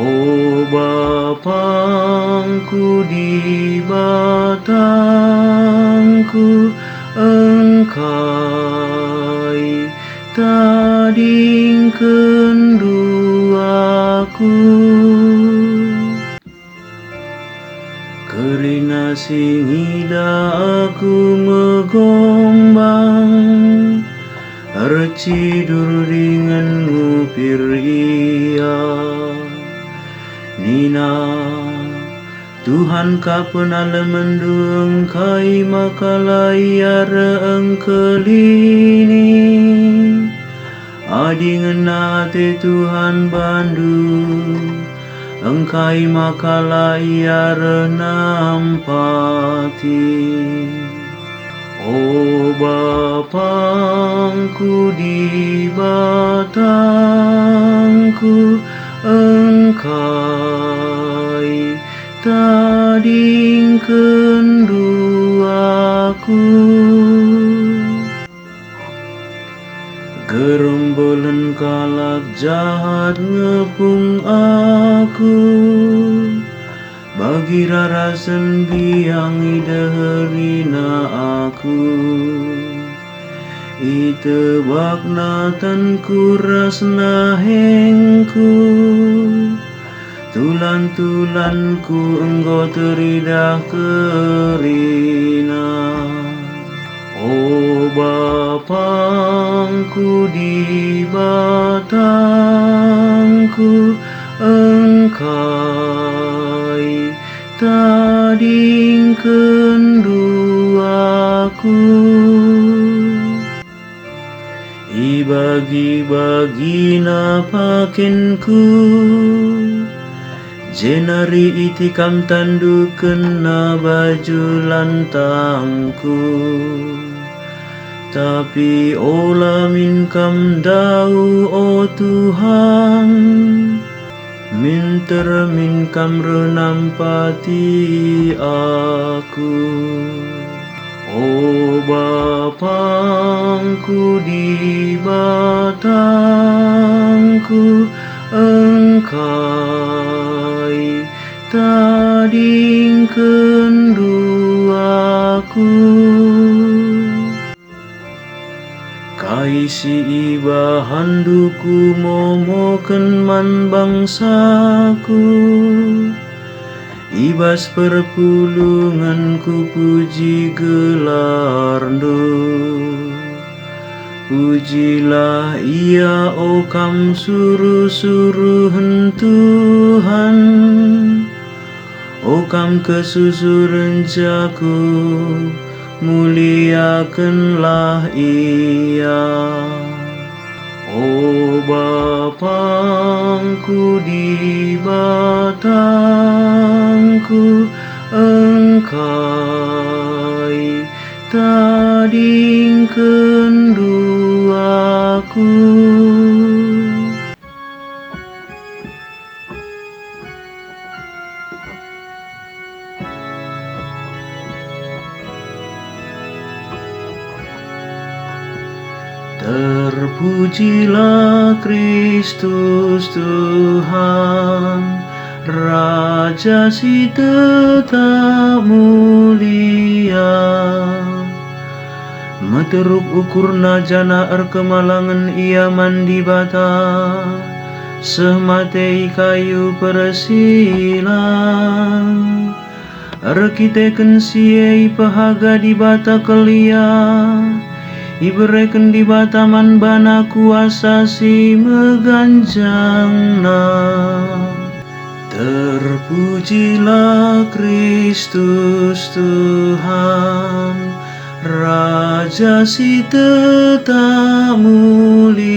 O Bapangku di batangku, Engkai tading kenduaku. Kerina singida aku megombang, arcidur dengan ngupir ia. Nina, Tuhan ka penala mendu Engkai makalaiara engkelini. Adi ngenate Tuhan bandu, Engkai makalaiara nampati. O Bapangku di batangku, Engkai tading kenduaku. Gerombolan kalak jahat ngepung aku, bagi rarasan biang idaherina aku. Itebak natanku rasna hengku, tulan-tulanku engkau teridah kerina. O Bapangku di batangku, Engkai tading kenduaku. Ibagi-bagi napakinku, jenari itikam tandukan na baju lantangku. Tapi ola minkam dau o Tuhan, minter minkam renampati aku. O Bapangku di batangku, Engkai tading kenduaku. Kaisi iba handuku momoken man bangsaku, ibas perpulunganku puji gelarndo. Pujilah ia o kam suruh-suruhan Tuhan, o kam kesusuran Jakub, muliakanlah ia. O Bapangku di batangku, Engkai tading kenduaku. Terpujilah Kristus Tuhan, Raja si tetap mulia. Meteruk ukurna jana kemalangan ia mandi bata, sematei kayu persilang. Arkiteken siei pahaga di bata kelia, ibereken di bataman bana kuasa si meganjangna. Terpujilah Kristus Tuhan, Raja si tetap mulia.